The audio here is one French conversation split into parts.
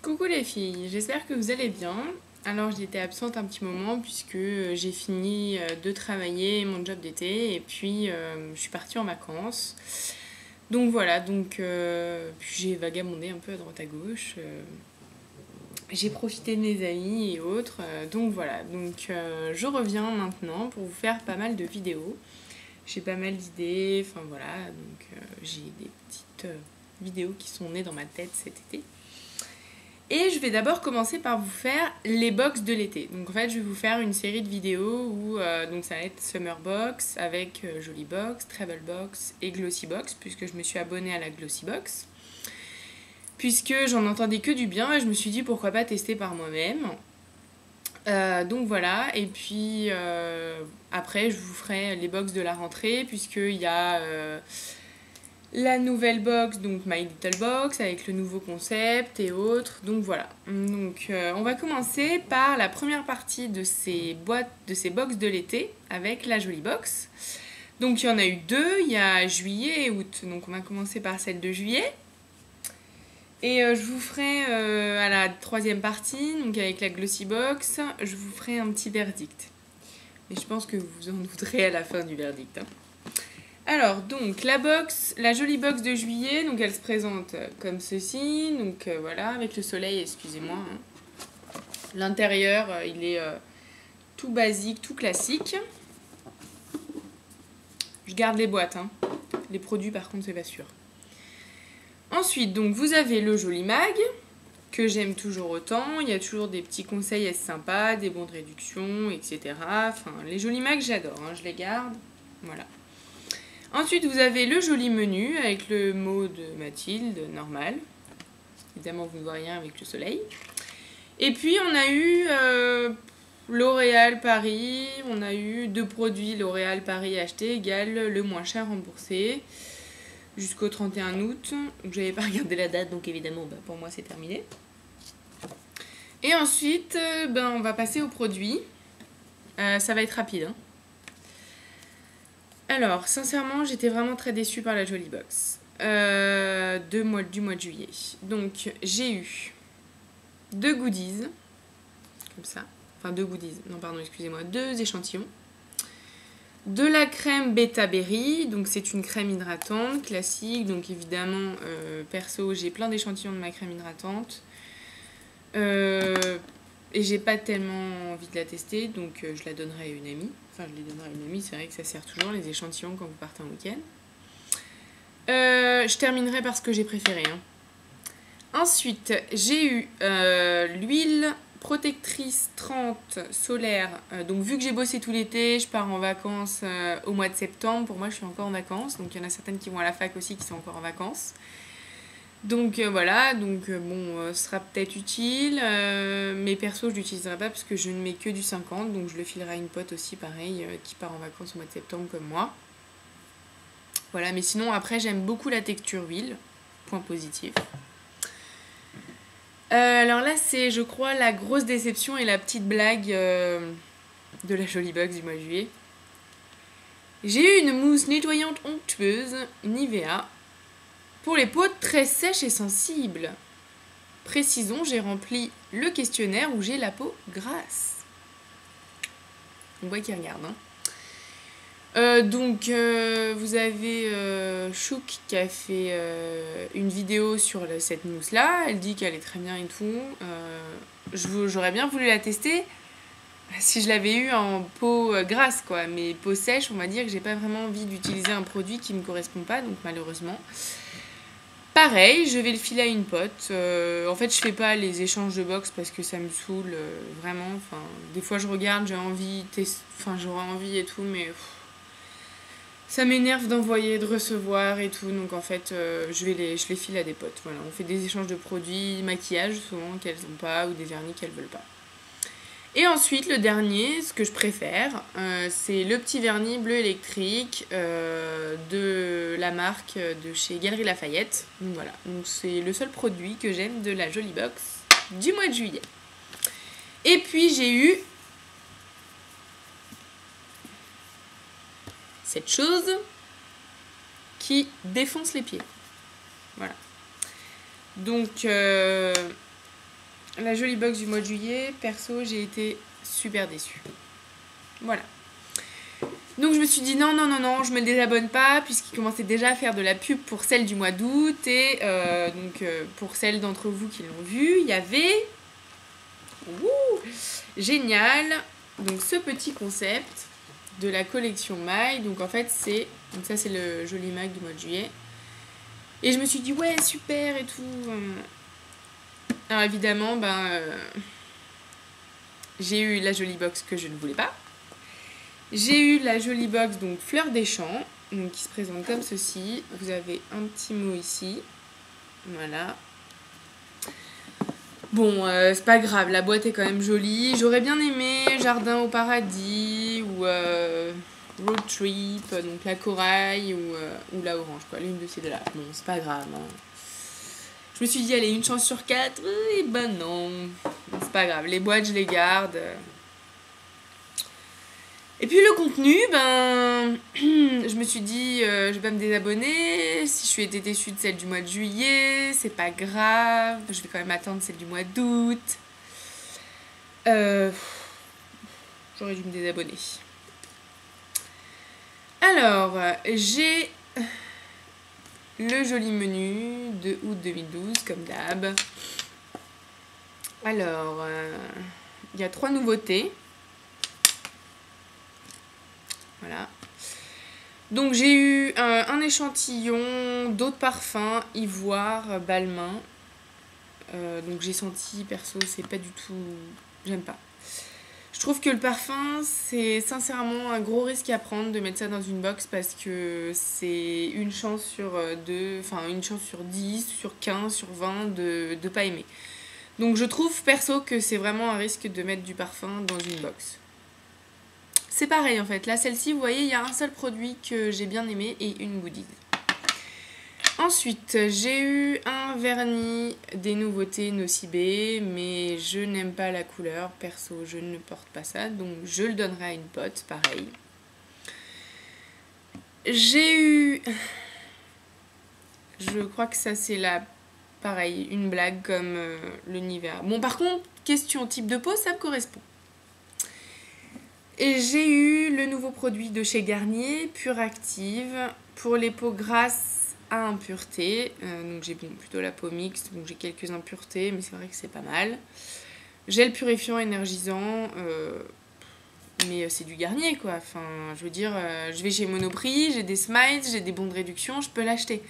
Coucou les filles, j'espère que vous allez bien. Alors j'étais absente un petit moment puisque j'ai fini de travailler mon job d'été et puis je suis partie en vacances. Donc voilà, puis j'ai vagabondé un peu à droite à gauche. J'ai profité de mes amis et autres. Donc voilà, je reviens maintenant pour vous faire pas mal de vidéos. J'ai pas mal d'idées, enfin voilà, j'ai des petites vidéos qui sont nées dans ma tête cet été. Et je vais d'abord commencer par vous faire les box de l'été. Donc en fait, je vais vous faire une série de vidéos où donc ça va être Summer Box avec Jolie Box, Travel Box et Glossy Box, puisque je me suis abonnée à la Glossy Box. Puisque j'en entendais que du bien et je me suis dit pourquoi pas tester par moi-même. Donc voilà, et puis après je vous ferai les box de la rentrée, puisqu'il y a la nouvelle box, donc My Little Box, avec le nouveau concept et autres. Donc voilà. On va commencer par la première partie de ces boîtes, de ces box de l'été, avec la Jolie Box. Donc il y en a eu deux, il y a juillet et août. Donc on va commencer par celle de juillet. Et je vous ferai à la troisième partie, donc avec la Glossy Box, je vous ferai un petit verdict. Mais je pense que vous en douterez à la fin du verdict. Alors, donc, la jolie box de juillet, donc elle se présente comme ceci. Donc voilà, avec le soleil, excusez-moi. Hein. L'intérieur, il est tout basique, tout classique. Je garde les boîtes, hein. Les produits, par contre, c'est pas sûr. Ensuite, donc, vous avez le joli mag, que j'aime toujours autant. Il y a toujours des petits conseils assez sympas, des bons de réduction, etc. Enfin, les jolis mags, j'adore, hein, je les garde. Voilà. Ensuite, vous avez le joli menu avec le mot de Mathilde, normal. Évidemment, vous ne voyez rien avec le soleil. Et puis, on a eu L'Oréal Paris. On a eu 2 produits L'Oréal Paris achetés égale le moins cher remboursé. Jusqu'au 31 août. Je n'avais pas regardé la date, donc évidemment, pour moi, c'est terminé. Et ensuite, on va passer aux produits. Ça va être rapide, hein. Alors, sincèrement, j'étais vraiment très déçue par la Jolie Box du mois de juillet. Donc, j'ai eu 2 goodies, comme ça. Enfin, 2 goodies, non pardon, excusez-moi, 2 échantillons. De la crème Beta Berry, donc c'est une crème hydratante classique. Donc évidemment, perso, j'ai plein d'échantillons de ma crème hydratante. Et j'ai pas tellement envie de la tester, donc je la donnerai à une amie. Enfin, je les donnerai à une amie, c'est vrai que ça sert toujours, les échantillons, quand vous partez en week-end. Je terminerai par ce que j'ai préféré. Hein. Ensuite, j'ai eu l'huile protectrice 30 solaire. Donc, vu que j'ai bossé tout l'été, je pars en vacances au mois de septembre. Pour moi, je suis encore en vacances. Donc, il y en a certaines qui vont à la fac aussi qui sont encore en vacances. Donc voilà, ce sera peut-être utile, mais perso je l'utiliserai pas parce que je ne mets que du 50, donc je le filerai à une pote aussi pareil, qui part en vacances au mois de septembre comme moi. Voilà, mais sinon après j'aime beaucoup la texture huile, point positif. Alors là c'est je crois la grosse déception et la petite blague de la Jolie Box du mois de juillet. J'ai eu une mousse nettoyante onctueuse Nivea. Pour les peaux très sèches et sensibles. Précisons, j'ai rempli le questionnaire où j'ai la peau grasse. On voit qu'il regarde. Hein. Vous avez Chouk qui a fait une vidéo sur cette mousse-là. Elle dit qu'elle est très bien et tout. J'aurais bien voulu la tester si je l'avais eu en peau grasse, quoi. Mais peau sèche, on va dire que j'ai pas vraiment envie d'utiliser un produit qui me correspond pas, donc malheureusement. Pareil, je vais le filer à une pote. En fait, je fais pas les échanges de box parce que ça me saoule vraiment. Enfin, des fois, je regarde, j'aurais envie et tout, mais ça m'énerve d'envoyer, de recevoir et tout. Donc en fait, je les file à des potes. Voilà, on fait des échanges de produits, maquillage souvent qu'elles n'ont pas ou des vernis qu'elles veulent pas. Et ensuite, le dernier, ce que je préfère, c'est le petit vernis bleu électrique de la marque de chez Galeries Lafayette. Donc voilà, c'est le seul produit que j'aime de la Jolie Box du mois de juillet. Et puis j'ai eu cette chose qui défonce les pieds. Voilà. Donc la jolie box du mois de juillet, perso, j'ai été super déçue. Voilà. Donc je me suis dit non, je me désabonne pas, puisqu'il commençait déjà à faire de la pub pour celle du mois d'août. Et pour celles d'entre vous qui l'ont vu, il y avait... génial. Donc ce petit concept de la collection maille. Donc en fait c'est... Donc ça c'est le joli mag du mois de juillet. Et je me suis dit ouais super et tout. Alors évidemment j'ai eu la jolie box que je ne voulais pas. J'ai eu la jolie box donc Fleur des Champs, donc, qui se présente comme ceci. Vous avez un petit mot ici. Voilà. Bon, c'est pas grave, la boîte est quand même jolie. J'aurais bien aimé Jardin au paradis ou Road Trip, donc la corail ou la orange, quoi. L'une de ces deux-là. Bon, c'est pas grave. Hein. Je me suis dit, allez, une chance sur 4. Et ben non, c'est pas grave. Les boîtes, je les garde. Et puis le contenu, je me suis dit, je vais pas me désabonner. Si je suis été déçue de celle du mois de juillet, c'est pas grave. Je vais quand même attendre celle du mois d'août. J'aurais dû me désabonner. Alors, j'ai le joli menu de août 2012, comme d'hab. Alors, il y a 3 nouveautés. Voilà. Donc j'ai eu un échantillon d'eau de parfum, ivoire, balmain. Donc j'ai senti, perso, c'est pas du tout... J'aime pas. Je trouve que le parfum, c'est sincèrement un gros risque à prendre de mettre ça dans une box parce que c'est une chance sur 2, enfin une chance sur 10, sur 15, sur 20 de pas aimer. Donc je trouve, perso, que c'est vraiment un risque de mettre du parfum dans une box. C'est pareil en fait, là celle-ci vous voyez il y a un seul produit que j'ai bien aimé et une goodies. Ensuite j'ai eu un vernis des nouveautés Nocibé mais je n'aime pas la couleur, perso je ne porte pas ça donc je le donnerai à une pote, pareil. J'ai eu, je crois que ça c'est pareil, une blague comme le Nivea. Bon par contre, question type de peau ça me correspond. Et j'ai eu le nouveau produit de chez Garnier, Pure Active, pour les peaux grasses à impuretés. Donc j'ai plutôt la peau mixte, donc j'ai quelques impuretés, mais c'est vrai que c'est pas mal. Gel purifiant énergisant, mais c'est du Garnier quoi. Enfin, je veux dire, je vais chez Monoprix, j'ai des smiles, j'ai des bons de réduction, je peux l'acheter.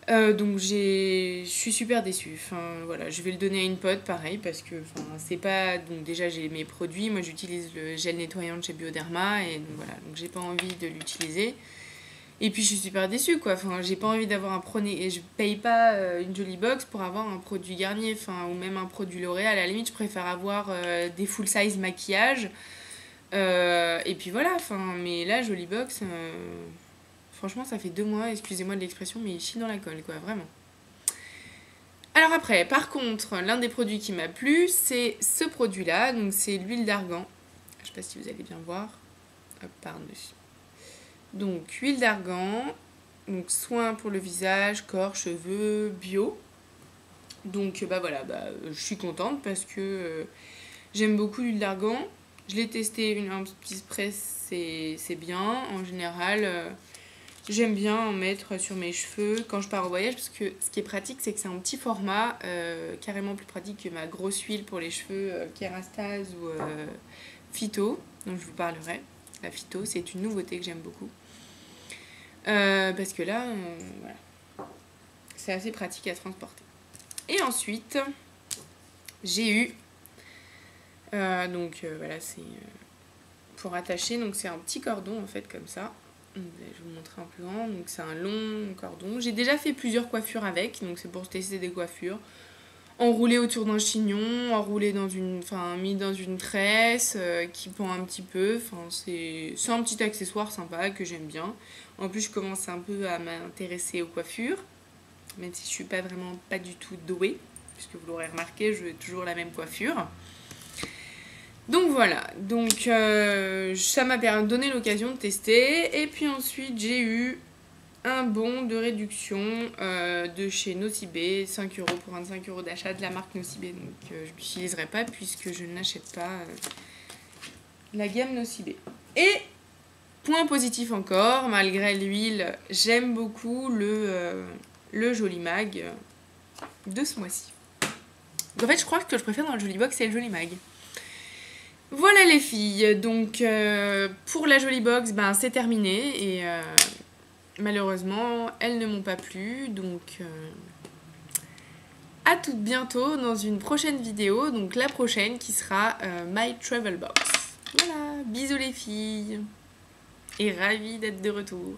Donc je suis super déçue. Enfin voilà, je vais le donner à une pote pareil parce que c'est pas, donc déjà j'ai mes produits, moi j'utilise le gel nettoyant de chez Bioderma et donc voilà, donc j'ai pas envie de l'utiliser. Et puis je suis super déçue quoi. Enfin, j'ai pas envie d'avoir un produit et je paye pas une jolie box pour avoir un produit Garnier, enfin ou même un produit L'Oréal. À la limite, je préfère avoir des full size maquillage. Et puis voilà, enfin mais là jolie box franchement, ça fait 2 mois, excusez-moi de l'expression, mais il chie dans la colle, quoi, vraiment. Alors après, par contre, l'un des produits qui m'a plu, c'est ce produit-là. Donc c'est l'huile d'argan. Je sais pas si vous allez bien voir. Hop, par-dessus. Donc, huile d'argan. Donc, soin pour le visage, corps, cheveux, bio. Donc, voilà, je suis contente parce que j'aime beaucoup l'huile d'argan. Je l'ai testé, un petit spray, c'est bien. En général... j'aime bien en mettre sur mes cheveux quand je pars au voyage parce que ce qui est pratique c'est que c'est un petit format carrément plus pratique que ma grosse huile pour les cheveux Kerastase ou Phyto dont je vous parlerai. La Phyto c'est une nouveauté que j'aime beaucoup parce que là voilà, c'est assez pratique à transporter. Et ensuite j'ai eu voilà c'est pour attacher, donc c'est un petit cordon en fait comme ça. Je vais vous montrer un plus grand, donc c'est un long cordon. J'ai déjà fait plusieurs coiffures avec, donc c'est pour tester des coiffures. Enroulé autour d'un chignon, enroulé dans mis dans une tresse qui pend un petit peu. Enfin, c'est un petit accessoire sympa que j'aime bien. En plus, je commence un peu à m'intéresser aux coiffures, même si je suis pas du tout douée, puisque vous l'aurez remarqué, je veux toujours la même coiffure. Donc voilà, ça m'a donné l'occasion de tester. Et puis ensuite j'ai eu un bon de réduction de chez Nocibé, 5 € pour 25 € d'achat de la marque Nocibé. Donc je ne l'utiliserai pas puisque je n'achète pas la gamme Nocibé. Et point positif encore, malgré l'huile, j'aime beaucoup le Joli Mag de ce mois-ci. En fait, je crois que ce que je préfère dans le Joli Box, c'est le Joli Mag. Voilà les filles, donc pour la Joli Box, ben, c'est terminé et malheureusement, elles ne m'ont pas plu, donc à tout bientôt dans une prochaine vidéo, donc la prochaine qui sera My Travel Box. Voilà, bisous les filles et ravie d'être de retour.